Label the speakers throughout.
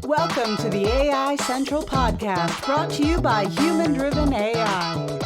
Speaker 1: Welcome to the AI Central Podcast, brought to you by Human Driven AI.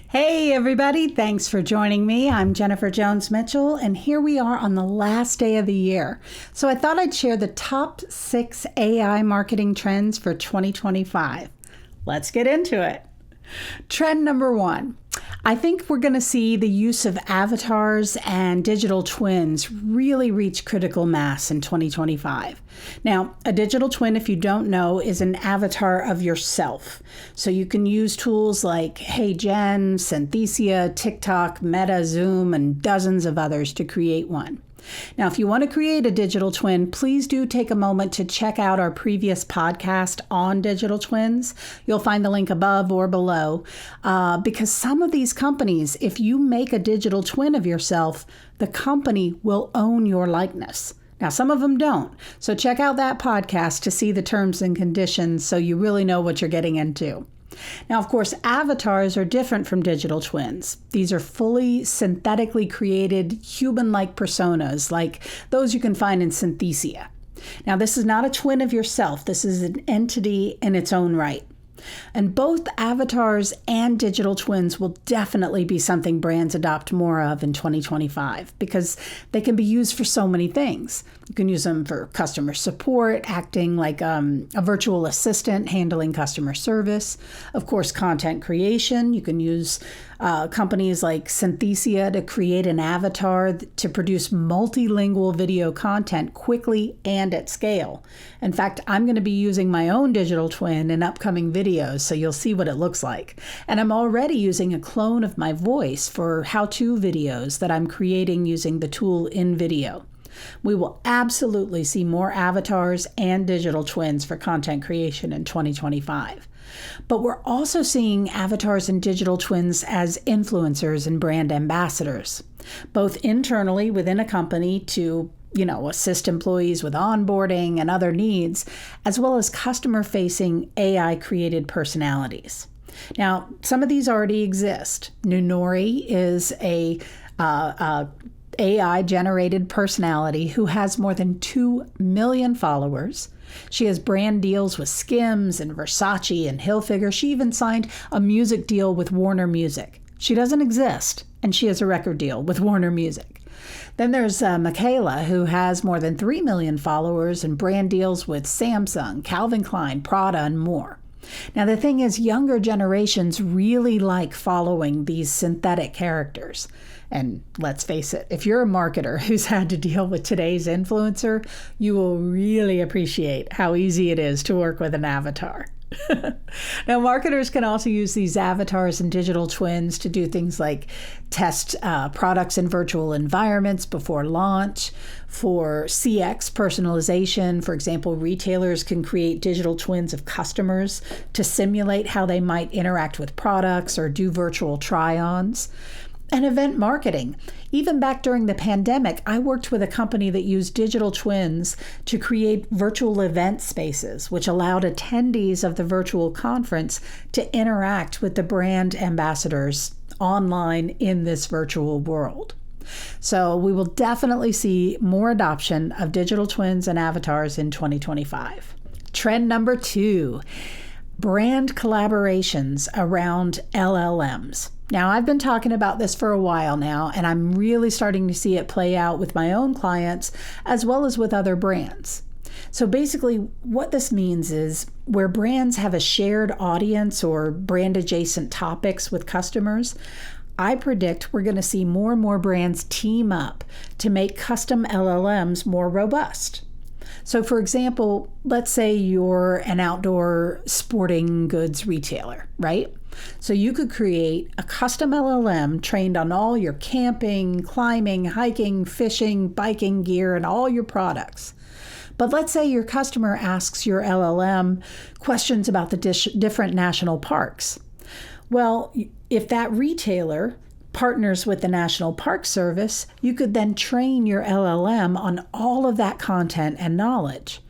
Speaker 1: Hey everybody, thanks for joining me. I'm Jennifer Jones-Mitchell, and here we are on the last day of the year. So I thought I'd share the top 6 AI marketing trends for 2025. Let's get into it. Trend number 1. I think we're going to see the use of avatars and digital twins really reach critical mass in 2025. Now, a digital twin, if you don't know, is an avatar of yourself. So you can use tools like Hey Gen, Synthesia, TikTok, Meta, Zoom, and dozens of others to create one. Now, if you want to create a digital twin, please do take a moment to check out our previous podcast on digital twins. You'll find the link above or below, because some of these companies, if you make a digital twin of yourself, the company will own your likeness. Now, some of them don't. So check out that podcast to see the terms and conditions so you really know what you're getting into. Now, of course, avatars are different from digital twins. These are fully synthetically created human-like personas, like those you can find in Synthesia. Now, this is not a twin of yourself. This is an entity in its own right. And both avatars and digital twins will definitely be something brands adopt more of in 2025 because they can be used for so many things. You can use them for customer support, acting like a virtual assistant, handling customer service. Of course, content creation. You can use companies like Synthesia to create an avatar to produce multilingual video content quickly and at scale. In fact, I'm going to be using my own digital twin in upcoming videos, so you'll see what it looks like. And I'm already using a clone of my voice for how-to videos that I'm creating using the tool InVideo. We will absolutely see more avatars and digital twins for content creation in 2025. But we're also seeing avatars and digital twins as influencers and brand ambassadors, both internally within a company to assist employees with onboarding and other needs, as well as customer-facing AI-created personalities. Now, some of these already exist. Nunori is a AI-generated personality who has more than 2 million followers. She has brand deals with Skims and Versace and Hilfiger. She even signed a music deal with Warner Music. She doesn't exist, and she has a record deal with Warner Music. Then there's Michaela, who has more than 3 million followers and brand deals with Samsung, Calvin Klein, Prada, and more. Now, the thing is, younger generations really like following these synthetic characters. And let's face it, if you're a marketer who's had to deal with today's influencer, you will really appreciate how easy it is to work with an avatar. Now, marketers can also use these avatars and digital twins to do things like test products in virtual environments before launch. For CX personalization, for example, retailers can create digital twins of customers to simulate how they might interact with products or do virtual try-ons. And event marketing. Even back during the pandemic, I worked with a company that used digital twins to create virtual event spaces, which allowed attendees of the virtual conference to interact with the brand ambassadors online in this virtual world. So we will definitely see more adoption of digital twins and avatars in 2025. Trend number 2, brand collaborations around LLMs. Now, I've been talking about this for a while now, and I'm really starting to see it play out with my own clients as well as with other brands. So basically, what this means is where brands have a shared audience or brand adjacent topics with customers, I predict we're going to see more and more brands team up to make custom LLMs more robust. So for example, let's say you're an outdoor sporting goods retailer, right? So you could create a custom LLM trained on all your camping, climbing, hiking, fishing, biking gear, and all your products. But let's say your customer asks your LLM questions about the different national parks. Well, if that retailer partners with the National Park Service, you could then train your LLM on all of that content and knowledge.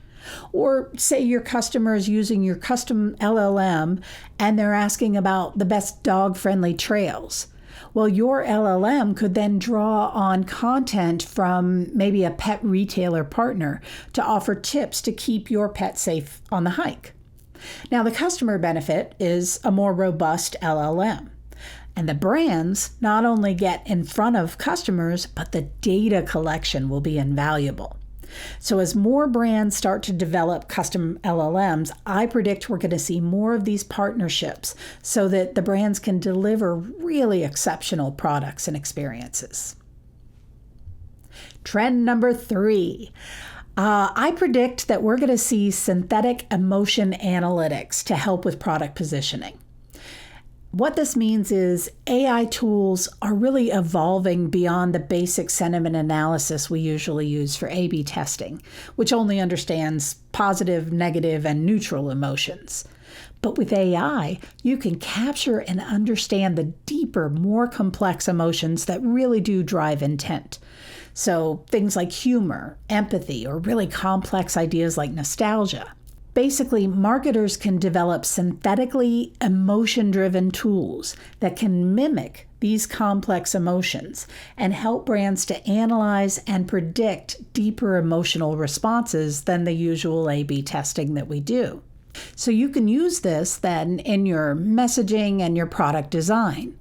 Speaker 1: Or say your customer is using your custom LLM and they're asking about the best dog-friendly trails. Well, your LLM could then draw on content from maybe a pet retailer partner to offer tips to keep your pet safe on the hike. Now, the customer benefit is a more robust LLM. And the brands not only get in front of customers, but the data collection will be invaluable. So as more brands start to develop custom LLMs, I predict we're going to see more of these partnerships so that the brands can deliver really exceptional products and experiences. Trend number 3. I predict that we're going to see synthetic emotion analytics to help with product positioning. What this means is AI tools are really evolving beyond the basic sentiment analysis we usually use for A/B testing, which only understands positive, negative, and neutral emotions. But with AI, you can capture and understand the deeper, more complex emotions that really do drive intent. So things like humor, empathy, or really complex ideas like nostalgia. Basically, marketers can develop synthetically emotion-driven tools that can mimic these complex emotions and help brands to analyze and predict deeper emotional responses than the usual A/B testing that we do. So you can use this then in your messaging and your product design.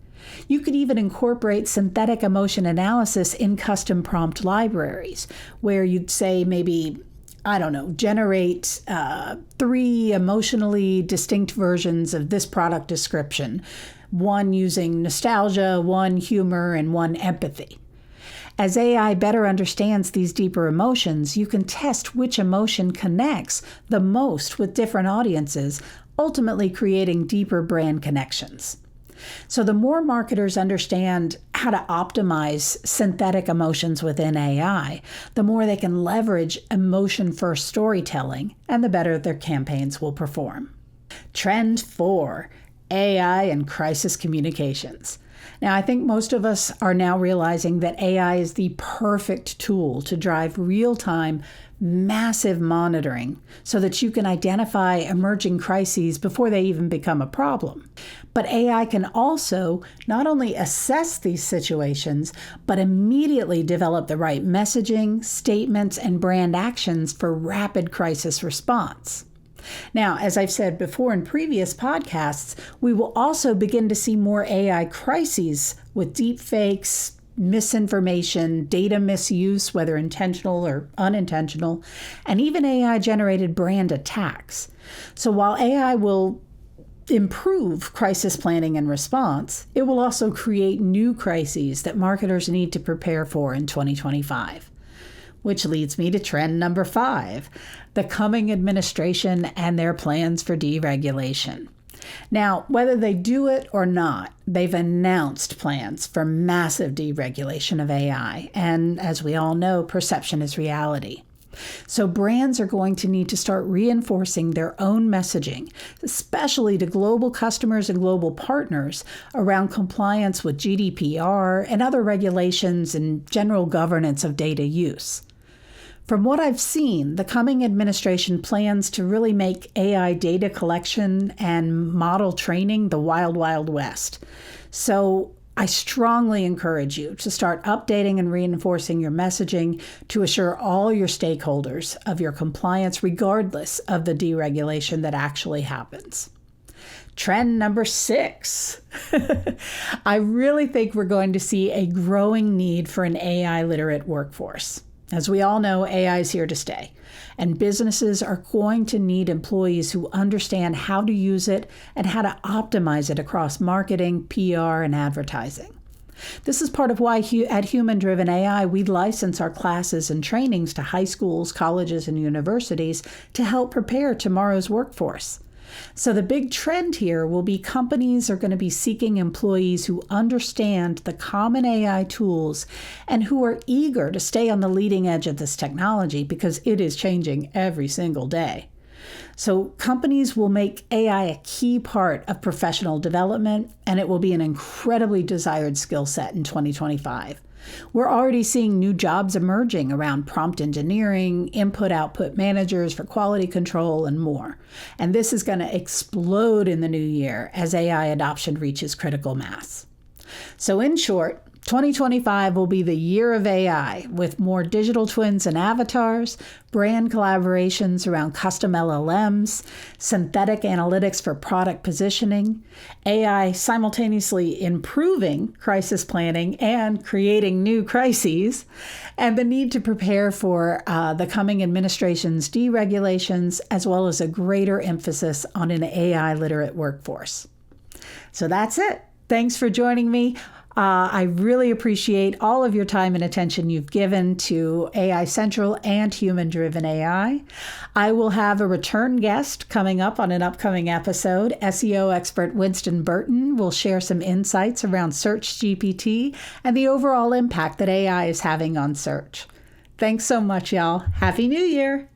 Speaker 1: You could even incorporate synthetic emotion analysis in custom prompt libraries, where you'd say maybe, generate 3 emotionally distinct versions of this product description, one using nostalgia, one humor, and one empathy. As AI better understands these deeper emotions, you can test which emotion connects the most with different audiences, ultimately creating deeper brand connections. So the more marketers understand how to optimize synthetic emotions within AI, the more they can leverage emotion-first storytelling, and the better their campaigns will perform. Trend 4, AI and crisis communications. Now, I think most of us are now realizing that AI is the perfect tool to drive real-time, massive monitoring so that you can identify emerging crises before they even become a problem. But AI can also not only assess these situations, but immediately develop the right messaging, statements, and brand actions for rapid crisis response. Now, as I've said before in previous podcasts, we will also begin to see more AI crises with deep fakes, misinformation, data misuse, whether intentional or unintentional, and even AI-generated brand attacks. So while AI will improve crisis planning and response, it will also create new crises that marketers need to prepare for in 2025. Which leads me to trend number 5, the coming administration and their plans for deregulation. Now, whether they do it or not, they've announced plans for massive deregulation of AI. And as we all know, perception is reality. So brands are going to need to start reinforcing their own messaging, especially to global customers and global partners, around compliance with GDPR and other regulations and general governance of data use. From what I've seen, the coming administration plans to really make AI data collection and model training the wild, wild west. So I strongly encourage you to start updating and reinforcing your messaging to assure all your stakeholders of your compliance, regardless of the deregulation that actually happens. Trend number 6. I really think we're going to see a growing need for an AI-literate workforce. As we all know, AI is here to stay, and businesses are going to need employees who understand how to use it and how to optimize it across marketing, PR, and advertising. This is part of why at Human Driven AI, we license our classes and trainings to high schools, colleges, and universities to help prepare tomorrow's workforce. So the big trend here will be companies are going to be seeking employees who understand the common AI tools and who are eager to stay on the leading edge of this technology because it is changing every single day. So companies will make AI a key part of professional development, and it will be an incredibly desired skill set in 2025. We're already seeing new jobs emerging around prompt engineering, input-output managers for quality control, and more. And this is going to explode in the new year as AI adoption reaches critical mass. So in short, 2025 will be the year of AI, with more digital twins and avatars, brand collaborations around custom LLMs, synthetic analytics for product positioning, AI simultaneously improving crisis planning and creating new crises, and the need to prepare for the coming administration's deregulations, as well as a greater emphasis on an AI-literate workforce. So that's it. Thanks for joining me. I really appreciate all of your time and attention you've given to AI Central and human-driven AI. I will have a return guest coming up on an upcoming episode. SEO expert Winston Burton will share some insights around Search GPT and the overall impact that AI is having on search. Thanks so much, y'all. Happy New Year!